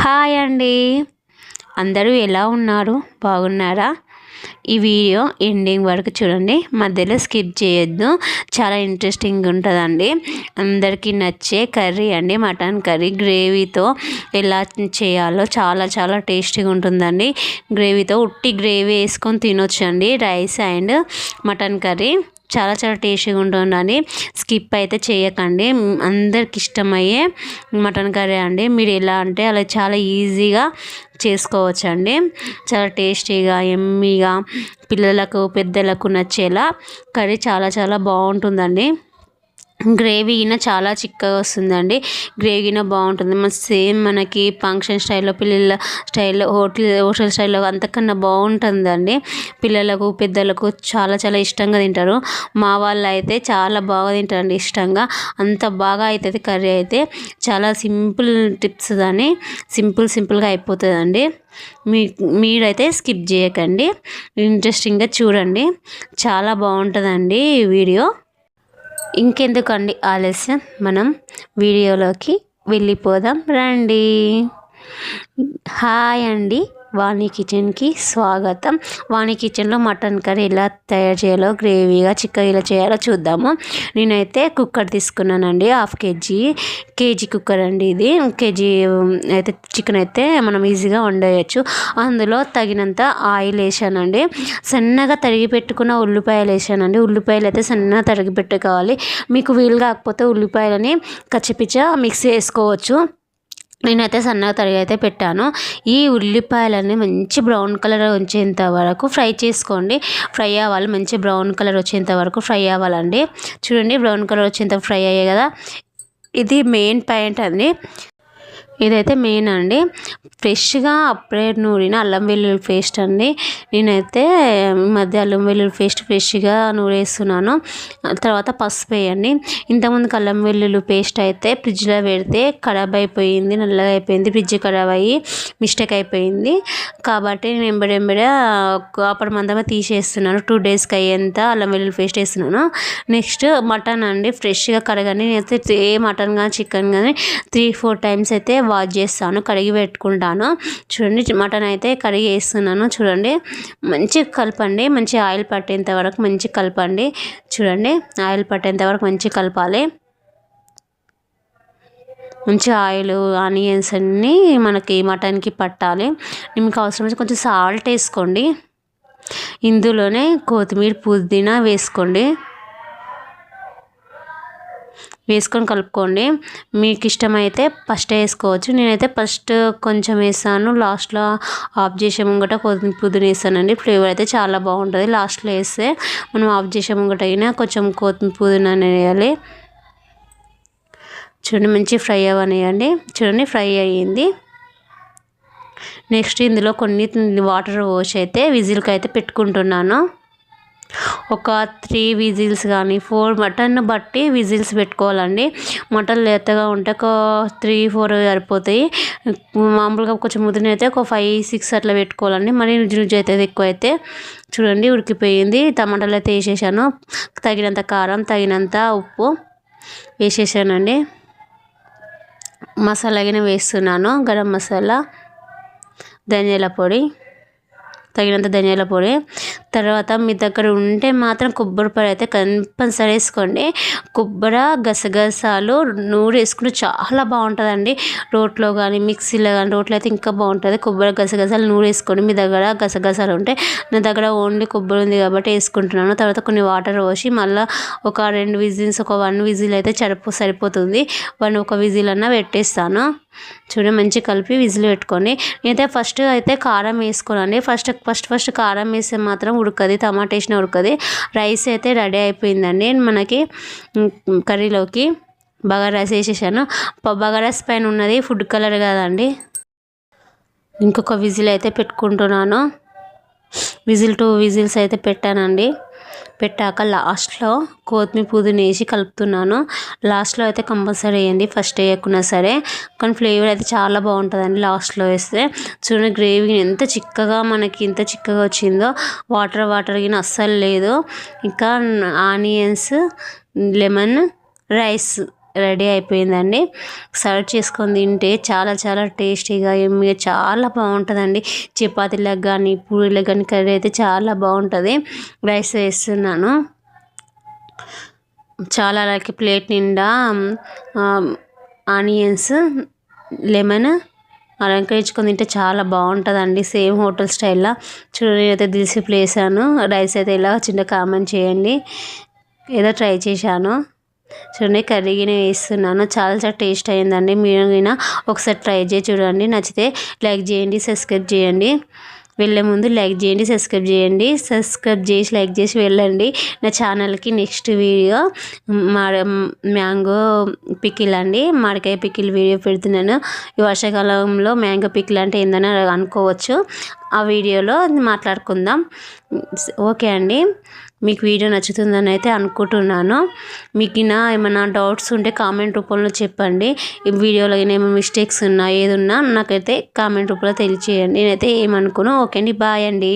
Hi అండి. అందరూ ఎలా ఉన్నారు? బాగున్నారా? ఈ వీడియో ఎండింగ్ వరకు చూడండి, మధ్యలో స్కిప్ చేయొద్దు. చాలా ఇంట్రెస్టింగ్ ఉంటుందండి. అందరికీ నచ్చే కర్రీ అండి, మటన్ కర్రీ. గ్రేవీతో ఎలా చేయాలో చాలా చాలా టేస్టీగా ఉంటుందండి. గ్రేవీతో ఉట్టి గ్రేవీ వేసుకొని తినొచ్చండి. రైస్ అండ్ మటన్ కర్రీ చాలా చాలా టేస్టీగా ఉంటుందండి. స్కిప్ అయితే చేయకండి. అందరికి ఇష్టమయ్యే మటన్ కర్రీ అండి. మీరు ఎలా అంటే అలా చాలా ఈజీగా చేసుకోవచ్చండి. చాలా టేస్టీగా ఎమ్మీగా పిల్లలకు పెద్దలకు నచ్చేలా కర్రీ చాలా చాలా బాగుంటుందండి. గ్రేవీ అయినా చాలా చిక్కగా వస్తుందండి. గ్రేవీ అయినా బాగుంటుంది. సేమ్ మనకి ఫంక్షన్ స్టైల్లో, పిల్లల స్టైల్లో, హోటల్ స్టైల్లో అంతకన్నా బాగుంటుందండి. పిల్లలకు పెద్దలకు చాలా చాలా ఇష్టంగా తింటారు. మా వాళ్ళు అయితే చాలా బాగా తింటారండి ఇష్టంగా. అంత బాగా అవుతుంది కర్రీ అయితే. చాలా సింపుల్ టిప్స్ అని సింపుల్గా అయిపోతుందండి. మీరైతే స్కిప్ చేయకండి, ఇంట్రెస్టింగ్గా చూడండి. చాలా బాగుంటుందండి ఈ వీడియో. ఇంకెందుకండి ఆలస్యం, మనం వీడియోలోకి వెళ్ళిపోదాం రండి. హాయ్ అండి, వాణి కిచెన్కి స్వాగతం. వాణి కిచెన్లో మటన్ కర్రీ ఎలా తయారు చేయాలో, గ్రేవీగా చిక్కగా ఎలా చేయాలో చూద్దాము. నేనైతే కుక్కర్ తీసుకున్నానండి. హాఫ్ కేజీ కుక్కర్ అండి ఇది. కేజీ అయితే చికెన్ అయితే మనం ఈజీగా వండేయచ్చు. అందులో తగినంత ఆయిల్ వేసానండి. సన్నగా తరిగి పెట్టుకున్న ఉల్లిపాయలు వేసానండి. ఉల్లిపాయలు అయితే సన్నగా తరిగి పెట్టుకోవాలి. మీకు వీలు కాకపోతే ఉల్లిపాయలని కచ్చిపిచ్చ మిక్సీ వేసుకోవచ్చు. నేనైతే సన్నగా తరిగి అయితే పెట్టాను. ఈ ఉల్లిపాయలని మంచి బ్రౌన్ కలర్ వచ్చేంత వరకు ఫ్రై చేసుకోండి. ఫ్రై అవ్వాలి, మంచి బ్రౌన్ కలర్ వచ్చేంత వరకు ఫ్రై అవ్వాలండి. చూడండి, బ్రౌన్ కలర్ వచ్చేంత ఫ్రై అయ్యాయి కదా. ఇది మెయిన్ పాయింట్ అండి. ఇదైతే మెయిన్ అండి. ఫ్రెష్గా అప్పుడే నూరిన అల్లం వెల్లుల్లి పేస్ట్ అండి. నేనైతే ఈ మధ్య అల్లం వెల్లుల్లి పేస్ట్ ఫ్రెష్గా నూరేస్తున్నాను. తర్వాత పసుపు వేయండి. ఇంతకుముందుకు అల్లం వెల్లుల్లి పేస్ట్ అయితే ఫ్రిడ్జ్లో పెడితే ఖరాబ్ అయిపోయింది, నల్లగా అయిపోయింది. ఫ్రిడ్జ్ ఖరాబ్ అయ్యి మిస్టేక్ అయిపోయింది. కాబట్టి నేను ఎంబడెంబడే అప్పుడు మందమే తీసేస్తున్నాను. 2 డేస్కి అయ్యేంత అల్లం వెల్లుల్లి పేస్ట్ వేస్తున్నాను. నెక్స్ట్ మటన్ అండి. ఫ్రెష్గా కడగండి. నేనైతే ఏ మటన్ కానీ చికెన్ కానీ 3-4 టైమ్స్ అయితే వాష్ చేస్తాను, కడిగి పెట్టుకుంటాను. చూడండి, మటన్ అయితే కడిగి వేస్తున్నాను. చూడండి, మంచిగా కలపండి. మంచి ఆయిల్ పట్టేంత వరకు మంచిగా కలపండి. చూడండి, ఆయిల్ పట్టేంత వరకు మంచిగా కలపాలి. మంచి ఆయిల్, ఆనియన్స్ అన్నీ మనకి మటన్కి పట్టాలి. మీకు అవసరమైతే కొంచెం సాల్ట్ వేసుకోండి. ఇందులోనే కొత్తిమీర, పుదీనా వేసుకొని కలుపుకోండి. మీకు ఇష్టమైతే ఫస్ట్ వేసుకోవచ్చు. నేనైతే ఫస్ట్ కొంచెం వేసాను, లాస్ట్లో ఆఫ్ చేసే ముంగట కొత్తిమీర, పుదీనా వేసానండి. ఫ్లేవర్ అయితే చాలా బాగుంటుంది. లాస్ట్లో వేస్తే మనం ఆఫ్ చేసే ముంగట అయినా కొంచెం కొత్తిమీర, పుదీనా వేయాలి. చూడండి, మంచి ఫ్రై అవ్వనియండి. చూడండి, ఫ్రై అయ్యింది. నెక్స్ట్ ఇందులో కొన్ని వాటర్ పోసి అయితే విజిల్కి అయితే పెట్టుకుంటున్నాను. ఒక 3 విజిల్స్ కానీ 4, మటన్ బట్టి విజిల్స్ పెట్టుకోవాలండి. మటన్ లేతగా ఉంటే ఒక 3-4 సరిపోతాయి. మామూలుగా కొంచెం ముదిరిన అయితే ఒక 5-6 అట్లా పెట్టుకోవాలండి. మరి రుచి అవుతుంది ఎక్కువ అయితే. చూడండి, ఉడికిపోయింది. టమాటాలు అయితే వేసేసాను. తగినంత కారం, తగినంత ఉప్పు వేసేసానండి. మసాలా అయినా వేస్తున్నాను. గరం మసాలా, ధనియాల పొడి, తగినంత ధనియాల పొడి. తర్వాత మీ దగ్గర ఉంటే మాత్రం కొబ్బరి పొడి అయితే కంపల్సరీ వేసుకోండి. కొబ్బరి గసగసాలు నూరేసుకుంటే చాలా బాగుంటుందండి. రోట్లో కానీ మిక్సీలో కానీ, రోట్లో అయితే ఇంకా బాగుంటుంది. కొబ్బరి గసగసాలు నూరేసుకోండి. మీ దగ్గర గసగసాలు ఉంటే, నా దగ్గర ఓన్లీ కొబ్బరి ఉంది కాబట్టి వేసుకుంటున్నాను. తర్వాత కొన్ని వాటర్ పోసి మళ్ళీ ఒక 2 విజిల్స్, ఒక 1 విజిల్ అయితే సరిపోతుంది. ఒక విజిల్ అన్నా పెట్టేస్తాను. చూడండి, మంచి కలిపి విజిల్ పెట్టుకోండి. నేనైతే ఫస్ట్ అయితే కారం వేసుకోనండి. ఫస్ట్ కారం వేస్తే మాత్రం ఉడకది, టమాటా వేసిన ఉడకది. రైస్ అయితే రెడీ అయిపోయిందండి మనకి కర్రీలోకి. బగారా రైస్ వేసేసాను. బగారా రైస్ పైన ఉన్నది ఫుడ్ కలర్ కదండి. ఇంకొక విజిల్ అయితే పెట్టుకుంటున్నాను. 2 విజిల్స్ అయితే పెట్టానండి. పెట్టాక లాస్ట్లో కొత్తిమీర, పుదీనా వేసి కలుపుతున్నాను. లాస్ట్లో అయితే కంపల్సరీ వేయండి, ఫస్ట్ వేయకున్నా సరే. కానీ ఫ్లేవర్ అయితే చాలా బాగుంటుందండి లాస్ట్లో వేస్తే. చూడండి, గ్రేవీ ఎంత చిక్కగా వచ్చిందో. వాటర్ గిన అస్సలు లేదు. ఇంకా ఆనియన్స్, లెమన్, రెడీ అయిపోయిందండి. సర్వ్ చేసుకొని తింటే చాలా చాలా టేస్టీగా ఎమ్మిగా చాలా బాగుంటుందండి. చపాతీలకు కానీ పూరీలకు కానీ కర్రీ అయితే చాలా బాగుంటుంది. రైస్ వేస్తున్నాను. చాలా అలాగే ప్లేట్ నిండా ఆనియన్స్, లెమన్ అలంకరించుకొని తింటే చాలా బాగుంటుందండి. సేమ్ హోటల్ స్టైల్లో. చూడండి అయితే దిల్సి ప్లేసాను. రైస్ అయితే ఇలా చిన్న కామెంట్ చేయండి. ఏదో ట్రై చేశాను. చూడండి కర్రీగిన వేస్తున్నాను. చాలా చాలా టేస్ట్ అయిందండి. మీరు అయినా ఒకసారి ట్రై చేసి చూడండి. నచ్చితే లైక్ చేయండి, సబ్స్క్రైబ్ చేయండి. వెళ్ళే ముందు లైక్ చేయండి, సబ్స్క్రైబ్ చేయండి. సబ్స్క్రైబ్ చేసి లైక్ చేసి వెళ్ళండి నా ఛానల్కి. నెక్స్ట్ వీడియో మ్యాంగో పికిల్ అండి, మామిడికాయ పికిల్ వీడియో పెడుతున్నాను. ఈ వర్షాకాలంలో మ్యాంగో పికిల్ అంటే ఏందని అనుకోవచ్చు. ఆ వీడియోలో మాట్లాడుకుందాం. ఓకే అండి, మీకు వీడియో నచ్చుతుందని అయితే అనుకుంటున్నాను. మీకు ఏమైనా డౌట్స్ ఉంటే కామెంట్ రూపంలో చెప్పండి. ఈ వీడియోలో ఏమైనా మిస్టేక్స్ ఉన్నా ఏదున్నా నాకైతే కామెంట్ రూపంలో తెలియచేయండి. నేనైతే ఏమనుకోను. ఓకే అండి, బాయ్ అండి.